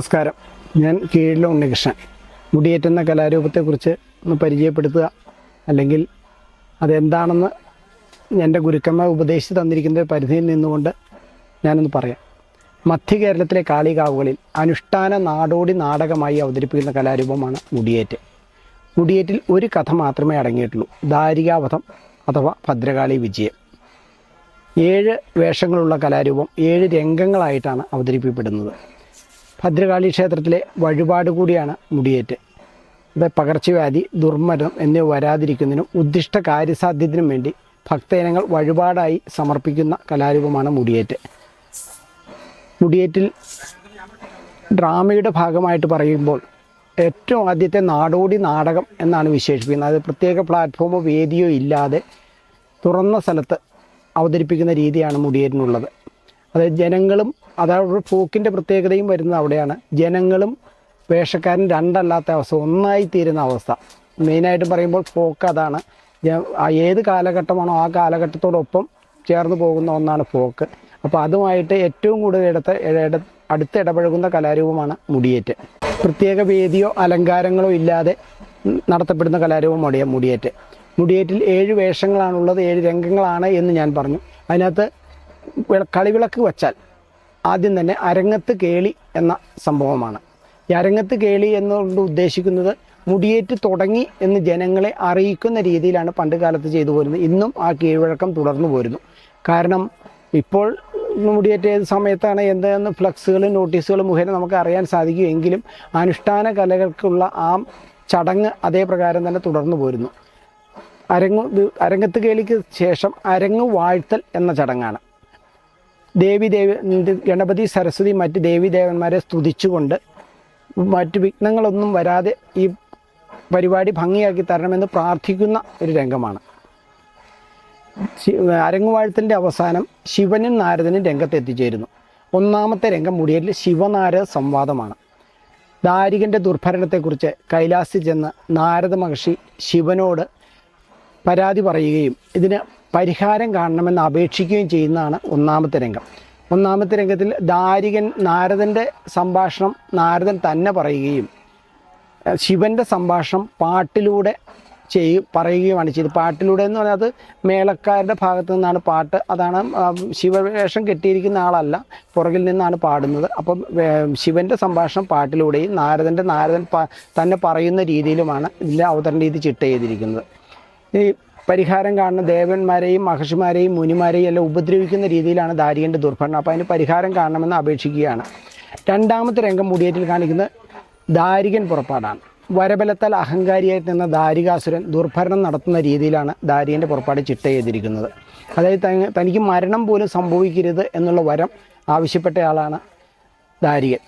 നമസ്കാരം. ഞാൻ കീഴിലെ ഉണ്ണികൃഷ്ണൻ. മുടിയേറ്റുന്ന കലാരൂപത്തെക്കുറിച്ച് ഒന്ന് പരിചയപ്പെടുത്തുക, അല്ലെങ്കിൽ അതെന്താണെന്ന് എൻ്റെ ഗുരുക്കന്മാർ ഉപദേശിച്ച് തന്നിരിക്കുന്ന പരിധിയിൽ നിന്നുകൊണ്ട് ഞാനൊന്ന് പറയാം. മധ്യ കേരളത്തിലെ കാളികാവുകളിൽ അനുഷ്ഠാന നാടോടി നാടകമായി അവതരിപ്പിക്കുന്ന കലാരൂപമാണ് മുടിയേറ്റ്. മുടിയേറ്റിൽ ഒരു കഥ മാത്രമേ അടങ്ങിയിട്ടുള്ളൂ: ദാരികാവധം അഥവാ ഭദ്രകാളി വിജയം. 7 വേഷങ്ങളുള്ള കലാരൂപം 7 രംഗങ്ങളായിട്ടാണ് അവതരിപ്പിക്കപ്പെടുന്നത്. ഭദ്രകാളി ക്ഷേത്രത്തിലെ വഴിപാട് കൂടിയാണ് മുടിയേറ്റ്. അത് പകർച്ചവ്യാധി, ദുർമരണം എന്നിവ വരാതിരിക്കുന്നതിനും ഉദ്ദിഷ്ട കാര്യസാധ്യത്തിനും വേണ്ടി ഭക്തജനങ്ങൾ വഴിപാടായി സമർപ്പിക്കുന്ന കലാരൂപമാണ് മുടിയേറ്റ്. മുടിയേറ്റിൽ ഡ്രാമയുടെ ഭാഗമായിട്ട് പറയുമ്പോൾ ഏറ്റവും ആദ്യത്തെ നാടോടി നാടകം എന്നാണ് വിശേഷിപ്പിക്കുന്നത്. അത് പ്രത്യേക പ്ലാറ്റ്ഫോമോ വേദിയോ ഇല്ലാതെ തുറന്ന സ്ഥലത്ത് അവതരിപ്പിക്കുന്ന രീതിയാണ് മുടിയേറ്റിനുള്ളത്. അതായത് ജനങ്ങളും, അതായത് ഫോക്കിൻ്റെ പ്രത്യേകതയും വരുന്നത് അവിടെയാണ്. ജനങ്ങളും വേഷക്കാരൻ രണ്ടല്ലാത്ത അവസ്ഥ, ഒന്നായി തീരുന്ന അവസ്ഥ. മെയിനായിട്ട് പറയുമ്പോൾ ഫോക്ക് അതാണ്. ഏത് കാലഘട്ടമാണോ ആ കാലഘട്ടത്തോടൊപ്പം ചേർന്ന് പോകുന്ന ഒന്നാണ് ഫോക്ക്. അപ്പോൾ അതുമായിട്ട് ഏറ്റവും കൂടുതൽ അടുത്ത് ഇടപഴകുന്ന കലാരൂപമാണ് മുടിയേറ്റ്. പ്രത്യേക വേദിയോ അലങ്കാരങ്ങളോ ഇല്ലാതെ നടത്തപ്പെടുന്ന കലാരൂപം മുടിയേറ്റ്. മുടിയേറ്റിൽ 7 വേഷങ്ങളാണുള്ളത്, 7 രംഗങ്ങളാണ് എന്ന് ഞാൻ പറഞ്ഞു. അതിനകത്ത് കളിവിളക്ക് വച്ചാൽ ആദ്യം തന്നെ അരങ്ങത്ത് കേളി എന്ന സംഭവമാണ്. ഈ അരങ്ങത്ത് കേളി എന്നുകൊണ്ട് ഉദ്ദേശിക്കുന്നത് മുടിയേറ്റ് തുടങ്ങി എന്ന് ജനങ്ങളെ അറിയിക്കുന്ന രീതിയിലാണ് പണ്ട് കാലത്ത് ചെയ്തു പോരുന്നത്. ഇന്നും ആ കീഴ്വഴക്കം തുടർന്നു പോരുന്നു. കാരണം ഇപ്പോൾ മുടിയേറ്റ് ഏത് സമയത്താണ് എന്താണെന്ന് ഫ്ലക്സുകളും നോട്ടീസുകളും മുഖേന നമുക്ക് അറിയാൻ സാധിക്കുമെങ്കിലും അനുഷ്ഠാന കലകൾക്കുള്ള ആ ചടങ്ങ് അതേ പ്രകാരം തന്നെ തുടർന്നു പോരുന്നു. അരങ്ങത്ത് കേളിക്ക് ശേഷം അരങ്ങ് വാഴ്ത്തൽ എന്ന ചടങ്ങാണ്. ഗണപതി, സരസ്വതി, മറ്റ് ദേവീദേവന്മാരെ സ്തുതിച്ചുകൊണ്ട് മറ്റ് വിഘ്നങ്ങളൊന്നും വരാതെ ഈ പരിപാടി ഭംഗിയാക്കി തരണമെന്ന് പ്രാർത്ഥിക്കുന്ന ഒരു രംഗമാണ്. അരങ്ങുവാഴ്ത്തലിൻ്റെ അവസാനം ശിവനും നാരദനും രംഗത്തെത്തിച്ചേരുന്നു. 1ാമത്തെ രംഗം മുടിയേറ്റിൽ ശിവനാരദ സംവാദമാണ്. ദാരികൻ്റെ ദുർഭരണത്തെക്കുറിച്ച് കൈലാസിൽ ചെന്ന് നാരദ മഹർഷി ശിവനോട് പരാതി പറയുകയും ഇതിന് പരിഹാരം കാണണമെന്ന് അപേക്ഷിക്കുകയും ചെയ്യുന്നതാണ് 1ാമത്തെ രംഗം. 1ാമത്തെ രംഗത്തിൽ നാരദൻ്റെ സംഭാഷണം നാരദൻ തന്നെ പറയുകയും ശിവൻ്റെ സംഭാഷണം പാട്ടിലൂടെ പറയുകയുമാണ് ചെയ്തത്. പാട്ടിലൂടെ എന്ന് പറഞ്ഞാൽ അത് മേളക്കാരുടെ ഭാഗത്തു നിന്നാണ് പാട്ട്. അതാണ് ശിവവേഷം കെട്ടിയിരിക്കുന്ന ആളല്ല, പുറകിൽ നിന്നാണ് പാടുന്നത്. അപ്പം ശിവൻ്റെ സംഭാഷണം പാട്ടിലൂടെയും നാരദൻ തന്നെ പറയുന്ന രീതിയിലുമാണ് ഇതിൻ്റെ അവതരണ രീതി ചിട്ട ചെയ്തിരിക്കുന്നത്. ഈ പരിഹാരം കാണുന്ന ദേവന്മാരെയും മഹർഷിമാരെയും മുനിമാരെയും എല്ലാം ഉപദ്രവിക്കുന്ന രീതിയിലാണ് ദാരികൻ്റെ ദുർഭരണം. അപ്പോൾ അതിന് പരിഹാരം കാണണമെന്ന് അപേക്ഷിക്കുകയാണ്. 2ാമത്തെ രംഗം മുടിയേറ്റിൽ കാണിക്കുന്നത് ദാരികൻ പുറപ്പാടാണ്. വരബലത്താൽ അഹങ്കാരിയായിട്ട് നിന്ന ദാരികാസുരൻ ദുർഭരണം നടത്തുന്ന രീതിയിലാണ് ദാരികൻ്റെ പുറപ്പാട് ചിട്ട ചെയ്തിരിക്കുന്നത്. അതായത് തനിക്ക് മരണം പോലും സംഭവിക്കരുത് എന്നുള്ള വരം ആവശ്യപ്പെട്ടയാളാണ് ദാരികൻ.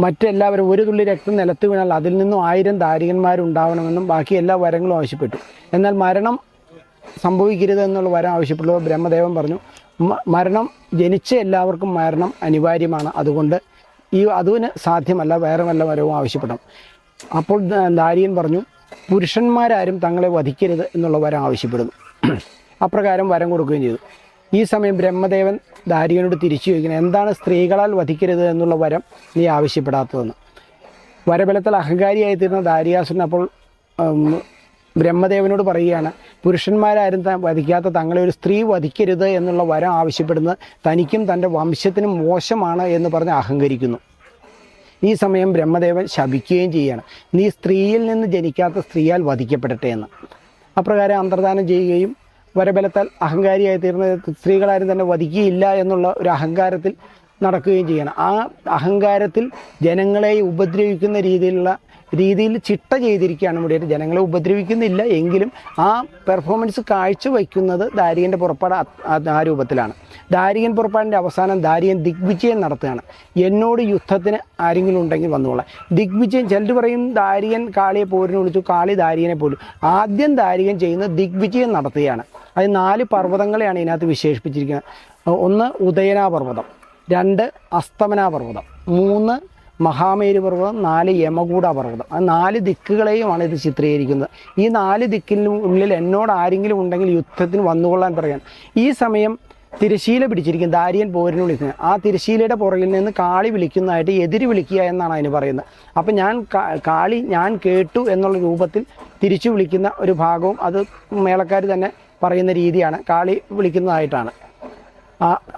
മറ്റെല്ലാവരും ഒരു തുള്ളി രക്തം നിലത്ത് വീണാൽ അതിൽ നിന്നും 1000 ദാരികന്മാരുണ്ടാവണമെന്നും ബാക്കി എല്ലാ വരങ്ങളും ആവശ്യപ്പെട്ടു. എന്നാൽ മരണം സംഭവിക്കരുത് എന്നുള്ള വരം ആവശ്യപ്പെട്ടു. ബ്രഹ്മദേവൻ പറഞ്ഞു, മരണം ജനിച്ച എല്ലാവർക്കും മരണം അനിവാര്യമാണ്, അതുകൊണ്ട് അതിന് സാധ്യമല്ല, വേറെ വല്ല വരവും ആവശ്യപ്പെടണം. അപ്പോൾ ദാരികൻ പറഞ്ഞു, പുരുഷന്മാരാരും തങ്ങളെ വധിക്കരുത് എന്നുള്ള വരം ആവശ്യപ്പെടുന്നു. അപ്രകാരം വരം കൊടുക്കുകയും ചെയ്തു. ഈ സമയം ബ്രഹ്മദേവൻ ദാരികനോട് തിരിച്ചു ചോദിക്കുന്നത്, എന്താണ് സ്ത്രീകളാൽ വധിക്കരുത് എന്നുള്ള വരം നീ ആവശ്യപ്പെടാത്തതെന്ന്. വരബലത്തിൽ അഹങ്കാരിയായി തീർന്ന ദാരികാസുരൻ അപ്പോൾ ബ്രഹ്മദേവനോട് പറയുകയാണ്, പുരുഷന്മാരാരും വധിക്കാത്ത തങ്ങളെ ഒരു സ്ത്രീ വധിക്കരുത് എന്നുള്ള വരം ആവശ്യപ്പെടുന്നത് തനിക്കും തൻ്റെ വംശത്തിനും മോശമാണ് എന്ന് പറഞ്ഞ് അഹങ്കരിക്കുന്നു. ഈ സമയം ബ്രഹ്മദേവൻ ശപിക്കുകയും ചെയ്യുകയാണ്, നീ സ്ത്രീയിൽ നിന്ന് ജനിക്കാത്ത സ്ത്രീയാൽ വധിക്കപ്പെടട്ടെ എന്ന്. അപ്രകാരം അന്തർദാനം ചെയ്യുകയും വരബലത്താൽ അഹങ്കാരിയായി തീർന്ന സ്ത്രീകളാരും തന്നെ വധിക്കുകയില്ല എന്നുള്ള ഒരു അഹങ്കാരത്തിൽ നടക്കുകയും ചെയ്യണം. ആ അഹങ്കാരത്തിൽ ജനങ്ങളെ ഉപദ്രവിക്കുന്ന രീതിയിൽ ചിട്ട ചെയ്തിരിക്കുകയാണ് മുടിയേറ്റ്. ജനങ്ങളെ ഉപദ്രവിക്കുന്നില്ല എങ്കിലും ആ പെർഫോമൻസ് കാഴ്ചവെക്കുന്നത് ദാരികൻ്റെ പുറപ്പാട് ആ രൂപത്തിലാണ്. ദാരികൻ പുറപ്പാടിൻ്റെ അവസാനം ദാരികൻ ദിഗ്വിജയം നടത്തുകയാണ്. എന്നോട് യുദ്ധത്തിന് ആരെങ്കിലും ഉണ്ടെങ്കിൽ വന്നുകൊള്ളാം. ദിഗ്വിജയം, ചിലർ പറയും ദാരികൻ കാളിയെ പോരിന് വിളിച്ചു, കാളി ദാരികനെ പോലും. ആദ്യം ദാരികൻ ചെയ്യുന്നത് ദിഗ്വിജയം നടത്തുകയാണ്. അത് 4 പർവ്വതങ്ങളെയാണ് ഇതിനകത്ത് വിശേഷിപ്പിച്ചിരിക്കുന്നത്. 1 ഉദയനാ പർവ്വതം, 2 അസ്തമനാ പർവ്വതം, 3 മഹാമേരു പർവ്വതം, 4 യമകൂട പർവ്വതം. ആ 4 ദിക്കുകളെയുമാണ് ഇത് ചിത്രീകരിക്കുന്നത്. ഈ 4 ദിക്കിനുള്ളിൽ എന്നോട് ആരെങ്കിലും ഉണ്ടെങ്കിൽ യുദ്ധത്തിന് വന്നുകൊള്ളാൻ പറയാൻ. ഈ സമയം തിരശീല പിടിച്ചിരിക്കും, ദാരിയൻ പോരിന് വിളിക്കുന്നത്. ആ തിരശീലയുടെ പുറകിൽ നിന്ന് കാളി വിളിക്കുന്നതായിട്ട് എതിര് വിളിക്കുക എന്നാണ് അതിന് പറയുന്നത്. അപ്പം കാളി ഞാൻ കേട്ടു എന്നുള്ള രൂപത്തിൽ തിരിച്ചു വിളിക്കുന്ന ഒരു ഭാഗവും അത് മേളക്കാർ തന്നെ പറയുന്ന രീതിയാണ്, കാളി വിളിക്കുന്നതായിട്ടാണ്.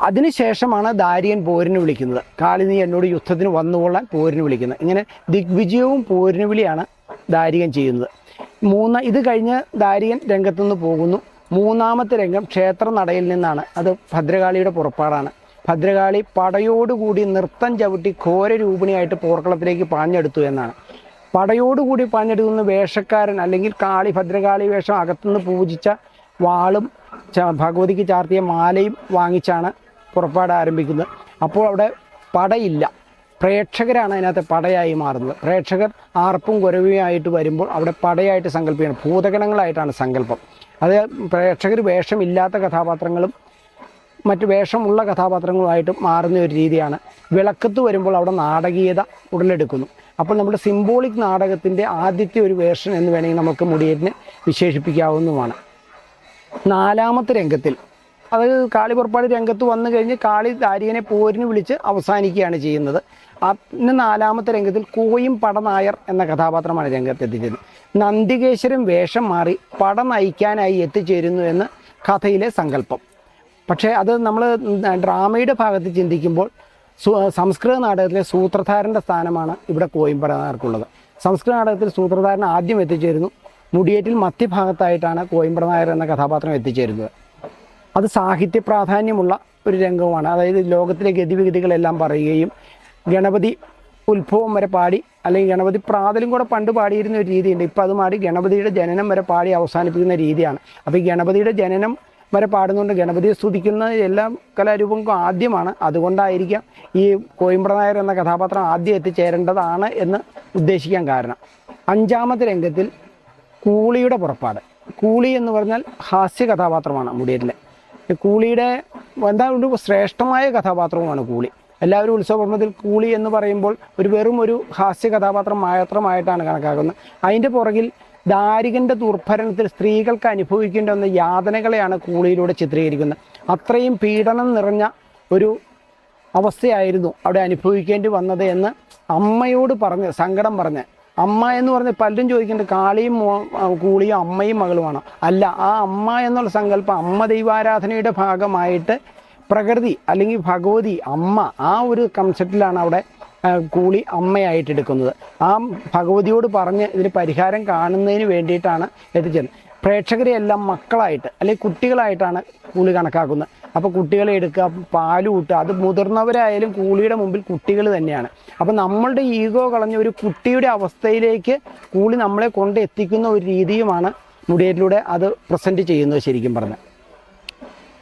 അതിനുശേഷമാണ് ദാരിയൻ പോരിന് വിളിക്കുന്നത്. കാളി നീ എന്നോട് യുദ്ധത്തിന് വന്നുകൊള്ളാൻ പോരിന് വിളിക്കുന്നത്. ഇങ്ങനെ ദിഗ്വിജയവും പോരിന് വിളിയാണ് ദാരികൻ ചെയ്യുന്നത്. ഇത് കഴിഞ്ഞ് ദാരികൻ രംഗത്തുനിന്ന് പോകുന്നു. മൂന്നാമത്തെ രംഗം ക്ഷേത്ര നടയിൽ നിന്നാണ്. അത് ഭദ്രകാളിയുടെ പുറപ്പാടാണ്. ഭദ്രകാളി പടയോടുകൂടി നൃത്തം ചവിട്ടി ഘോരരൂപിണിയായിട്ട് പോർക്കളത്തിലേക്ക് പാഞ്ഞെടുത്തു എന്നാണ്. പടയോടുകൂടി പാഞ്ഞെടുക്കുന്ന വേഷക്കാരൻ അല്ലെങ്കിൽ ഭദ്രകാളി വേഷം അകത്തുനിന്ന് പൂജിച്ച വാളും ഭഗവതിക്ക് ചാർത്തിയ മാലയും വാങ്ങിച്ചാണ് പുറപ്പാട് ആരംഭിക്കുന്നത്. അപ്പോൾ അവിടെ പടയില്ല, പ്രേക്ഷകരാണ് അതിനകത്ത് പടയായി മാറുന്നത്. പ്രേക്ഷകർ ആർപ്പും കുരവുമായിട്ട് വരുമ്പോൾ അവിടെ പടയായിട്ട് സങ്കല്പിക്കണം, ഭൂതഗണങ്ങളായിട്ടാണ് സങ്കല്പം. അത് പ്രേക്ഷകർ വേഷമില്ലാത്ത കഥാപാത്രങ്ങളും മറ്റ് വേഷമുള്ള കഥാപാത്രങ്ങളുമായിട്ട് മാറുന്ന ഒരു രീതിയാണ്. വിളക്കത്ത് വരുമ്പോൾ അവിടെ നാടകീയത ഉടലെടുക്കുന്നു. അപ്പോൾ നമ്മുടെ സിംബോളിക് നാടകത്തിൻ്റെ ആദ്യത്തെ ഒരു വേർഷൻ എന്ന് വേണമെങ്കിൽ നമുക്ക് മുടിയേറ്റിനെ വിശേഷിപ്പിക്കാവുന്നതുമാണ്. നാലാമത്തെ രംഗത്തിൽ, അത് കാളി പുറപ്പാട് രംഗത്ത് വന്നു കഴിഞ്ഞ് കാളി ദാരികനെ പോരിന് വിളിച്ച് അവസാനിക്കുകയാണ് ചെയ്യുന്നത്. അതിന് നാലാമത്തെ രംഗത്തിൽ കോയും പടനായർ എന്ന കഥാപാത്രമാണ് രംഗത്തെത്തിച്ചത്. നന്ദികേശ്വരൻ വേഷം മാറി പട നയിക്കാനായി എത്തിച്ചേരുന്നു എന്ന് കഥയിലെ സങ്കല്പം. പക്ഷേ അത് നമ്മൾ ഡ്രാമയുടെ ഭാഗത്ത് ചിന്തിക്കുമ്പോൾ സംസ്കൃത നാടകത്തിലെ സൂത്രധാരൻ്റെ സ്ഥാനമാണ് ഇവിടെ കോയമ്പടനായർക്കുള്ളത്. സംസ്കൃത നാടകത്തിൽ സൂത്രധാരൻ ആദ്യം എത്തിച്ചേരുന്നു. മുടിയേറ്റിൽ മധ്യഭാഗത്തായിട്ടാണ് കോയമ്പടനായർ എന്ന കഥാപാത്രം എത്തിച്ചേരുന്നത്. അത് സാഹിത്യ പ്രാധാന്യമുള്ള ഒരു രംഗവുമാണ്. അതായത് ലോകത്തിലെ ഗതിവിഗതികളെല്ലാം പറയുകയും ഗണപതി ഉത്ഭവം വരെ പാടി, അല്ലെങ്കിൽ ഗണപതി പ്രാതലും കൂടെ പണ്ട് പാടിയിരുന്ന ഒരു രീതിയുണ്ട്. ഇപ്പം അത് മാറി ഗണപതിയുടെ ജനനം വരെ പാടി അവസാനിപ്പിക്കുന്ന രീതിയാണ്. അപ്പോൾ ഈ ഗണപതിയുടെ ജനനം വരെ പാടുന്നുണ്ട്. ഗണപതിയെ സ്തുതിക്കുന്ന എല്ലാ കലാരൂപങ്ങൾക്കും ആദ്യമാണ്. അതുകൊണ്ടായിരിക്കാം ഈ കോയമ്പടനായർ എന്ന കഥാപാത്രം ആദ്യം എത്തിച്ചേരേണ്ടതാണ് എന്ന് ഉദ്ദേശിക്കാൻ കാരണം. അഞ്ചാമത്തെ രംഗത്തിൽ കൂളിയുടെ പുറപ്പാട്. കൂളി എന്ന് പറഞ്ഞാൽ ഹാസ്യ കഥാപാത്രമാണ് മുടിയേറ്റിലെ. കൂളിയുടെ ഒരു ശ്രേഷ്ഠമായ കഥാപാത്രവുമാണ് കൂളി. എല്ലാവരും ഉത്സവപർമ്മത്തിൽ കൂളി എന്ന് പറയുമ്പോൾ വെറും ഒരു ഹാസ്യ കഥാപാത്രം മാത്രമായിട്ടാണ് കണക്കാക്കുന്നത്. അതിൻ്റെ പുറകിൽ ദാരികൻ്റെ ദുർഭരണത്തിൽ സ്ത്രീകൾക്ക് അനുഭവിക്കേണ്ടി വന്ന യാതനകളെയാണ് കൂളിയിലൂടെ ചിത്രീകരിക്കുന്നത്. അത്രയും പീഡനം നിറഞ്ഞ ഒരു അവസ്ഥയായിരുന്നു അവിടെ അനുഭവിക്കേണ്ടി വന്നത് എന്ന് അമ്മയോട് സങ്കടം പറഞ്ഞ്, അമ്മ എന്ന് പറഞ്ഞ് പലരും ചോദിക്കുന്നുണ്ട്, കാളിയും കൂളിയും അമ്മയും മകളുമാണോ? അല്ല, ആ അമ്മ എന്നുള്ള സങ്കല്പം അമ്മ ദൈവാരാധനയുടെ ഭാഗമായിട്ട് പ്രകൃതി അല്ലെങ്കിൽ ഭഗവതി അമ്മ, ആ ഒരു കൺസെപ്റ്റിലാണ് അവിടെ കൂളി അമ്മയായിട്ട് എടുക്കുന്നത്. ആ ഭഗവതിയോട് പറഞ്ഞ് ഇതിന് പരിഹാരം കാണുന്നതിന് വേണ്ടിയിട്ടാണ് എത്തിച്ചത്. പ്രേക്ഷകരെ എല്ലാം മക്കളായിട്ട് അല്ലെങ്കിൽ കുട്ടികളായിട്ടാണ് കൂളി കണക്കാക്കുന്നത്. അപ്പോൾ കുട്ടികളെ എടുക്കുക, പാല് കൂട്ടുക, അത് മുതിർന്നവരായാലും കൂളിയുടെ മുമ്പിൽ കുട്ടികൾ തന്നെയാണ്. അപ്പോൾ നമ്മളുടെ ഈഗോ കളഞ്ഞ ഒരു കുട്ടിയുടെ അവസ്ഥയിലേക്ക് കൂളി നമ്മളെ കൊണ്ട് എത്തിക്കുന്ന ഒരു രീതിയുമാണ് മുടിയേറ്റിലൂടെ അത് പ്രസൻറ്റ് ചെയ്യുന്നത്. ശരിക്കും പറഞ്ഞാൽ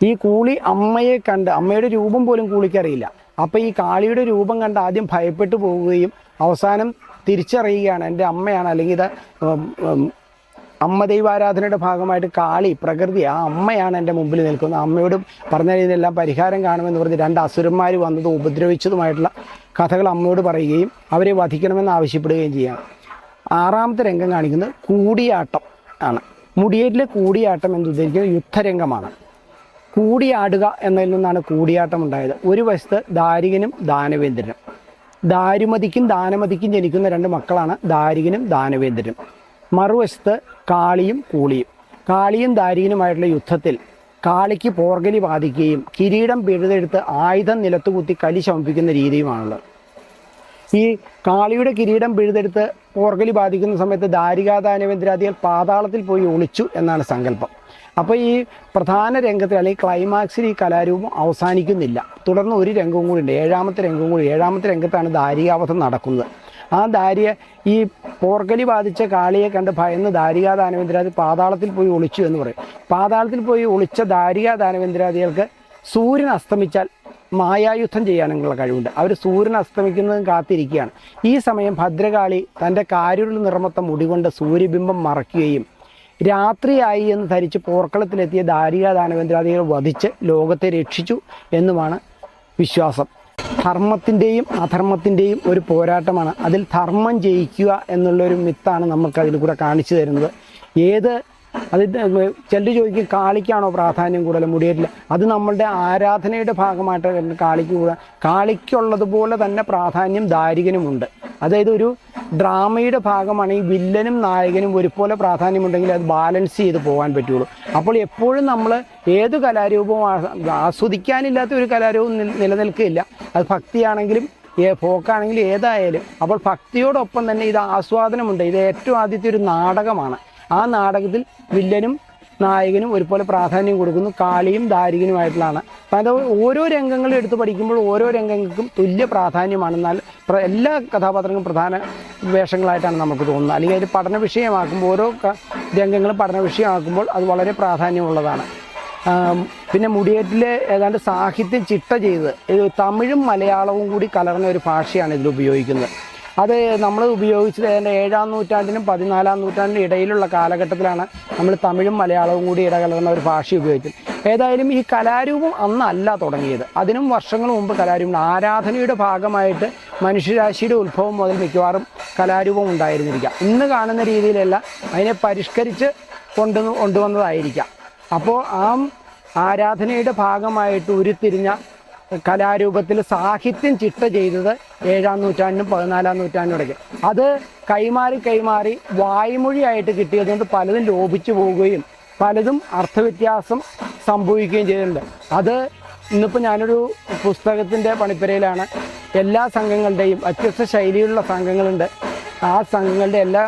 ഈ കൂളി അമ്മയെ കണ്ട്, അമ്മയുടെ രൂപം പോലും കൂളിക്കറിയില്ല. അപ്പോൾ ഈ കാളിയുടെ രൂപം കണ്ട് ആദ്യം ഭയപ്പെട്ടു പോവുകയും അവസാനം തിരിച്ചറിയുകയാണ് എൻ്റെ അമ്മയാണ്, അല്ലെങ്കിൽ ഇത് അമ്മ ദൈവാരാധനയുടെ ഭാഗമായിട്ട് കാളി പ്രകൃതി ആ അമ്മയാണ് എൻ്റെ മുമ്പിൽ നിൽക്കുന്നത്. അമ്മയോട് പറഞ്ഞാൽ ഇതിനെല്ലാം പരിഹാരം കാണുമെന്ന് പറഞ്ഞ് രണ്ട് അസുരന്മാർ വന്നതും ഉപദ്രവിച്ചതുമായിട്ടുള്ള കഥകൾ അമ്മയോട് പറയുകയും അവരെ വധിക്കണമെന്ന് ആവശ്യപ്പെടുകയും ചെയ്യുകയാണ്. ആറാമത്തെ രംഗം കാണിക്കുന്നത് കൂടിയാട്ടം ആണ്. മുടിയേറ്റിലെ കൂടിയാട്ടം എന്ന് ഉദ്ദേശിക്കുന്നത് യുദ്ധരംഗമാണ്. കൂടിയാടുക എന്നതിൽ നിന്നാണ് കൂടിയാട്ടം ഉണ്ടായത്. ഒരു വശത്ത് ദാരികനും ദാനവേന്ദ്രനും, ദാരുമതിക്കും ദാനമതിക്കും ജനിക്കുന്ന രണ്ട് മക്കളാണ് ദാരികനും ദാനവേന്ദ്രനും. മറുവശത്ത് കാളിയും കൂളിയും. കാളിയും ദാരികനുമായിട്ടുള്ള യുദ്ധത്തിൽ കാളിക്ക് പോർഗലി ബാധിക്കുകയും കിരീടം പിഴുതെടുത്ത് ആയുധം നിലത്തുകുത്തി കലി ശമിപ്പിക്കുന്ന രീതിയുമാണുള്ളത്. ഈ കാളിയുടെ കിരീടം പിഴുതെടുത്ത് പോർഗലി ബാധിക്കുന്ന സമയത്ത് ദാരികാ ദാനവേന്ദ്രാദികൾ പാതാളത്തിൽ പോയി ഒളിച്ചു എന്നാണ് സങ്കല്പം. അപ്പോൾ ഈ പ്രധാന രംഗത്തിൽ അല്ലെങ്കിൽ ക്ലൈമാക്സിൽ ഈ കലാരൂപം അവസാനിക്കുന്നില്ല. തുടർന്ന് ഒരു രംഗവും കൂടി ഉണ്ട്, ഏഴാമത്തെ രംഗവും കൂടി. ഏഴാമത്തെ രംഗത്താണ് ദാരികാവധം നടക്കുന്നത്. ആ ഈ പോർഗലി ബാധിച്ച കാളിയെ കണ്ട് ഭയന്ന് ദാരികാ ദാനവേന്ദ്രാദി പാതാളത്തിൽ പോയി ഒളിച്ചു എന്ന് പറയും. പാതാളത്തിൽ പോയി ഒളിച്ച ദാരികാ ദാനവേന്ദ്രാദികൾക്ക് സൂര്യൻ അസ്തമിച്ചാൽ മായായുദ്ധം ചെയ്യാനുള്ള കഴിവുണ്ട്. അവർ സൂര്യൻ അസ്തമിക്കുന്നതും കാത്തിരിക്കുകയാണ്. ഈ സമയം ഭദ്രകാളി തൻ്റെ കാരുരുൾ നിറമൊത്ത മുടികൊണ്ട് സൂര്യബിംബം മറയ്ക്കുകയും രാത്രിയായി എന്ന് ധരിച്ച് പോർക്കളത്തിലെത്തിയ ദാരികാ ദാനവേന്ദ്രാദികൾ വധിച്ച് ലോകത്തെ രക്ഷിച്ചു എന്നുമാണ് വിശ്വാസം. ധർമ്മത്തിൻ്റെയും അധർമ്മത്തിൻ്റെയും ഒരു പോരാട്ടമാണ്. അതിൽ ധർമ്മം ജയിക്കുക എന്നുള്ളൊരു മിത്താണ് നമുക്കതിൽ കൂടെ കാണിച്ചു തരുന്നത്. ഏത് അത് ചിലർ ചോദിക്കും കാളിക്കാണോ പ്രാധാന്യം കൂടുതൽ മുടിയേറ്റില്ല? അത് നമ്മളുടെ ആരാധനയുടെ ഭാഗമായിട്ട് കാളിക്ക് കൂടുതൽ, കാളിക്കുള്ളതുപോലെ തന്നെ പ്രാധാന്യം ദാരികനുമുണ്ട്. അതായത് ഒരു ഡ്രാമയുടെ ഭാഗമാണ് ഈ വില്ലനും നായകനും ഒരുപോലെ പ്രാധാന്യമുണ്ടെങ്കിൽ അത് ബാലൻസ് ചെയ്ത് പോകാൻ പറ്റുള്ളൂ. അപ്പോൾ എപ്പോഴും നമ്മൾ ഏത് കലാരൂപവും ആസ്വദിക്കാനില്ലാത്ത ഒരു കലാരൂപം നിലനിൽക്കില്ല. അത് ഭക്തിയാണെങ്കിലും ഫോക്കാണെങ്കിലും ഏതായാലും. അപ്പോൾ ഭക്തിയോടൊപ്പം തന്നെ ഇത് ആസ്വാദനമുണ്ട്. ഇത് ഏറ്റവും ആദ്യത്തെ ഒരു നാടകമാണ്. ആ നാടകത്തിൽ വില്ലനും നായകനും ഒരുപോലെ പ്രാധാന്യം കൊടുക്കുന്നു, കാളിയും ദാരികനുമായിട്ടുള്ളതാണ്. അപ്പം അത് ഓരോ രംഗങ്ങളും എടുത്ത് പഠിക്കുമ്പോൾ ഓരോ രംഗങ്ങൾക്കും തുല്യ പ്രാധാന്യമാണ്. എന്നാൽ എല്ലാ കഥാപാത്രങ്ങളും പ്രധാന വേഷങ്ങളായിട്ടാണ് നമുക്ക് തോന്നുന്നത്. അല്ലെങ്കിൽ അതിൽ പഠന വിഷയമാക്കുമ്പോൾ ഓരോ രംഗങ്ങളും പഠന വിഷയമാക്കുമ്പോൾ അത് വളരെ പ്രാധാന്യമുള്ളതാണ്. പിന്നെ മുടിയേറ്റിൽ ഏതാണ്ട് സാഹിത്യം ചിട്ട ചെയ്ത് തമിഴും മലയാളവും കൂടി കലർന്ന ഒരു ഭാഷയാണ് ഇതിൽ ഉപയോഗിക്കുന്നത്. അത് നമ്മൾ ഉപയോഗിച്ചത് ഏതാണ്ട് 7-ാം നൂറ്റാണ്ടിനും 14-ാം നൂറ്റാണ്ടിനും ഇടയിലുള്ള കാലഘട്ടത്തിലാണ് നമ്മൾ തമിഴും മലയാളവും കൂടി ഇടകലർന്ന ഒരു ഭാഷ ഉപയോഗിച്ചത്. ഏതായാലും ഈ കലാരൂപം അന്നല്ല തുടങ്ങിയത്, അതിനും വർഷങ്ങൾ മുമ്പ് കലാരൂപം ആരാധനയുടെ ഭാഗമായിട്ട് മനുഷ്യരാശിയുടെ ഉത്ഭവം മുതൽ മിക്കവാറും കലാരൂപം ഉണ്ടായിരുന്നിരിക്കാം. ഇന്ന് കാണുന്ന രീതിയിലല്ല, അതിനെ പരിഷ്കരിച്ച് കൊണ്ടുവന്നതായിരിക്കാം. അപ്പോൾ ആ ആരാധനയുടെ ഭാഗമായിട്ട് ഉരുത്തിരിഞ്ഞ കലാരൂപത്തിൽ സാഹിത്യം ചിട്ട ചെയ്തത് 7-ാം നൂറ്റാണ്ടിനും 14-ാം നൂറ്റാണ്ടിനും ഇടയ്ക്ക്. അത് കൈമാറി വായ്മൊഴിയായിട്ട് കിട്ടിയതുകൊണ്ട് പലതും ലോപിച്ചു പോവുകയും പലതും അർത്ഥവ്യത്യാസം സംഭവിക്കുകയും ചെയ്തിട്ടുണ്ട്. അത് ഇന്നിപ്പോൾ ഞാനൊരു പുസ്തകത്തിൻ്റെ പണിപ്പുരയിലാണ്. എല്ലാ സംഘങ്ങളുടെയും വ്യത്യസ്ത ശൈലിയിലുള്ള സംഘങ്ങളുണ്ട്. ആ സംഘങ്ങളുടെ എല്ലാ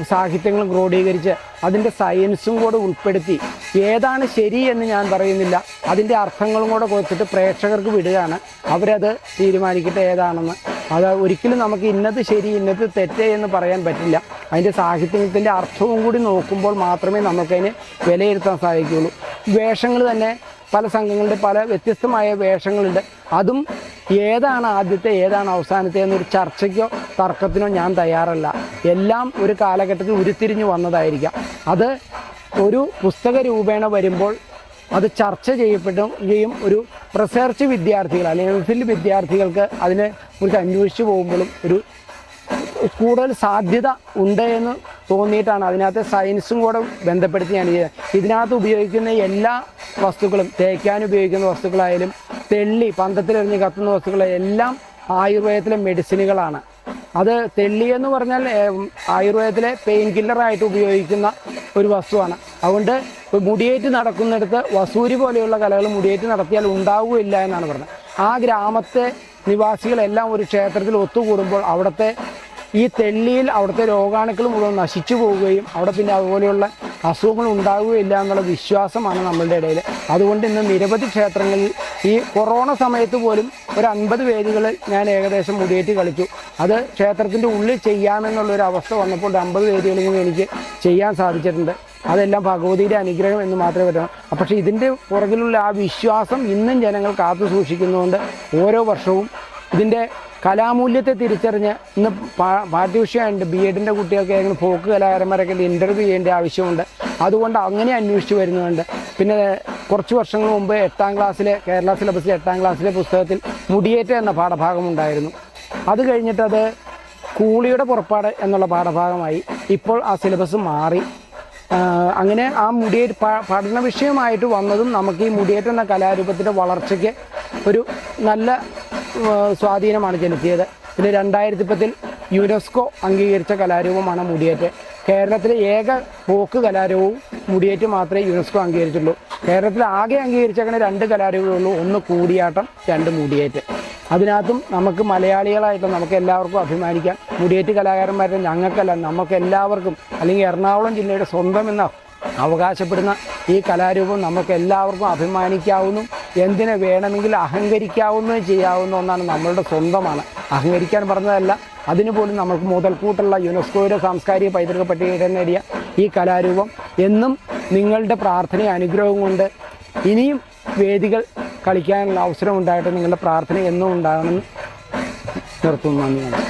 സാഹിത്യങ്ങളും ക്രോഡീകരിച്ച് അതിൻ്റെ സയൻസും കൂടെ ഉൾപ്പെടുത്തി ഏതാണ് ശരി എന്ന് ഞാൻ പറയുന്നില്ല, അതിൻ്റെ അർത്ഥങ്ങളും കൂടെ കൊടുത്തിട്ട് പ്രേക്ഷകർക്ക് വിടുകയാണ്. അവരത് തീരുമാനിക്കട്ടെ ഏതാണെന്ന്. അത് ഒരിക്കലും നമുക്ക് ഇന്നത് ശരി ഇന്നത് തെറ്റ് എന്ന് പറയാൻ പറ്റില്ല. അതിൻ്റെ സാഹിത്യത്തിൻ്റെ അർത്ഥവും കൂടി നോക്കുമ്പോൾ മാത്രമേ നമുക്കതിനെ വിലയിരുത്താൻ സാധിക്കുകയുള്ളൂ. വേഷങ്ങൾ തന്നെ പല സംഘങ്ങളുടെ പല വ്യത്യസ്തമായ വേഷങ്ങളുണ്ട്. അതും ഏതാണ് ആദ്യത്തെ ഏതാണ് അവസാനത്തെ എന്നൊരു ചർച്ചയ്ക്കോ തർക്കത്തിനോ ഞാൻ തയ്യാറല്ല. എല്ലാം ഒരു കാലഘട്ടത്തിൽ ഉരുത്തിരിഞ്ഞു വന്നതായിരിക്കാം. അത് ഒരു പുസ്തക രൂപേണ വരുമ്പോൾ അത് ചർച്ച ചെയ്യപ്പെടുകയും ഒരു റിസർച്ച് വിദ്യാർത്ഥികൾ അല്ലെങ്കിൽ എംഫിൽ വിദ്യാർത്ഥികൾക്ക് അതിനെ കുറിച്ച് അന്വേഷിച്ച് പോകുമ്പോഴും ഒരു കൂടുതൽ സാധ്യത ഉണ്ട് എന്ന് തോന്നിയിട്ടാണ് അതിനകത്ത് സയൻസും കൂടെ ബന്ധപ്പെടുത്തി ഞാൻ ഇതിനകത്ത് ഉപയോഗിക്കുന്ന എല്ലാ വസ്തുക്കളും, തേക്കാൻ ഉപയോഗിക്കുന്ന വസ്തുക്കളായാലും തെള്ളി പന്തത്തിലെറിഞ്ഞ് കത്തുന്ന വസ്തുക്കളായാലും എല്ലാം ആയുർവേദത്തിലെ മെഡിസിനുകളാണ്. അത് തെള്ളി എന്ന് പറഞ്ഞാൽ ആയുർവേദത്തിലെ പെയിൻ കില്ലറായിട്ട് ഉപയോഗിക്കുന്ന ഒരു വസ്തുവാണ്. അതുകൊണ്ട് മുടിയേറ്റ് നടക്കുന്നിടത്ത് വസൂരി പോലെയുള്ള കലകൾ മുടിയേറ്റ് നടത്തിയാൽ ഉണ്ടാവുകയില്ല എന്നാണ് പറഞ്ഞത്. ആ ഗ്രാമത്തെ നിവാസികളെല്ലാം ഒരു ക്ഷേത്രത്തിൽ ഒത്തുകൂടുമ്പോൾ അവിടുത്തെ ഈ തെള്ളിയിൽ അവിടുത്തെ രോഗാണുക്കൾ മുഴുവൻ നശിച്ചു പോവുകയും അവിടെ പിന്നെ അതുപോലെയുള്ള അസുഖങ്ങൾ ഉണ്ടാവുകയില്ല എന്നുള്ള വിശ്വാസമാണ് നമ്മളുടെ ഇടയിൽ. അതുകൊണ്ട് ഇന്ന് നിരവധി ക്ഷേത്രങ്ങളിൽ ഈ കൊറോണ സമയത്ത് പോലും ഒരു 50 വേദികളിൽ ഞാൻ ഏകദേശം മുടിയേറ്റ് കളിച്ചു. അത് ക്ഷേത്രത്തിൻ്റെ ഉള്ളിൽ ചെയ്യാമെന്നുള്ളൊരു അവസ്ഥ വന്നപ്പോൾ 50 വേദികളിൽ നിന്ന് എനിക്ക് ചെയ്യാൻ സാധിച്ചിട്ടുണ്ട്. അതെല്ലാം ഭഗവതിയുടെ അനുഗ്രഹം എന്ന് മാത്രമേ പറ്റണം. പക്ഷേ ഇതിൻ്റെ പുറകിലുള്ള ആ വിശ്വാസം ഇന്നും ജനങ്ങൾ കാത്തു സൂക്ഷിക്കുന്നതുകൊണ്ട് ഓരോ വർഷവും ഇതിൻ്റെ കലാമൂല്യത്തെ തിരിച്ചറിഞ്ഞ് ഇന്ന് പാഠ്യവിഷയമുണ്ട്. BEdൻ്റെ കുട്ടികൾക്ക് ഏതെങ്കിലും ഫോക്ക് കലാകാരന്മാരൊക്കെ ഇൻ്റർവ്യൂ ചെയ്യേണ്ട ആവശ്യമുണ്ട്. അതുകൊണ്ട് അങ്ങനെ അന്വേഷിച്ച് വരുന്നുണ്ട്. പിന്നെ കുറച്ച് വർഷങ്ങൾ മുമ്പ് 8ാം ക്ലാസ്സിലെ കേരള സിലബസിലെ 8ാം ക്ലാസ്സിലെ പുസ്തകത്തിൽ മുടിയേറ്റ് എന്ന പാഠഭാഗം ഉണ്ടായിരുന്നു. അത് കഴിഞ്ഞിട്ടത് കൂളിയുടെ പുറപ്പാട് എന്നുള്ള പാഠഭാഗമായി. ഇപ്പോൾ ആ സിലബസ് മാറി. അങ്ങനെ ആ മുടിയേറ്റ് പഠന വിഷയമായിട്ട് വന്നതും നമുക്ക് ഈ മുടിയേറ്റ് എന്ന കലാരൂപത്തിൻ്റെ വളർച്ചയ്ക്ക് ഒരു നല്ല സ്വാധീനമാണ് ചെലുത്തിയത്. പിന്നെ 2010 യുനെസ്കോ അംഗീകരിച്ച കലാരൂപമാണ് മുടിയേറ്റ്. കേരളത്തിലെ ഏക ഫോക്ക് കലാരൂപവും മുടിയേറ്റ് മാത്രമേ യുനെസ്കോ അംഗീകരിച്ചുള്ളൂ. കേരളത്തിൽ ആകെ അംഗീകരിച്ചേക്കുന്ന 2 കലാരൂപമേ ഉള്ളൂ. ഒന്ന് കൂടിയാട്ടം, 2 മുടിയേറ്റ്. അതിനകത്തും നമുക്ക് മലയാളികളായിട്ട് നമുക്ക് എല്ലാവർക്കും അഭിമാനിക്കാം. മുടിയേറ്റ് കലാകാരന്മാരുടെ ഞങ്ങൾക്കല്ല, നമുക്ക് എല്ലാവർക്കും, അല്ലെങ്കിൽ എറണാകുളം ജില്ലയുടെ സ്വന്തം എന്ന അവകാശപ്പെടുന്ന ഈ കലാരൂപം നമുക്ക് എല്ലാവർക്കും അഭിമാനിക്കാവുന്നതും എന്തിനെ വേണമെങ്കിൽ അഹങ്കരിക്കാവുന്നതും ചെയ്യാവുന്ന ഒന്നാണ്, നമ്മളുടെ സ്വന്തമാണ്. അഹങ്കരിക്കാൻ പറഞ്ഞതല്ല, അതിനുപോലും നമുക്ക് മുതൽക്കൂട്ടുള്ള യുനെസ്കോയുടെ സാംസ്കാരിക പൈതൃക പട്ടികയിൽ നേടിയ ഈ കലാരൂപം എന്നും നിങ്ങളുടെ പ്രാർത്ഥനയും അനുഗ്രഹവും കൊണ്ട് ഇനിയും വേദികൾ കളിക്കാനുള്ള അവസരം ഉണ്ടായിട്ട് നിങ്ങളുടെ പ്രാർത്ഥന എന്നും ഉണ്ടാകണമെന്ന് നിർത്തുന്നു. നന്ദി.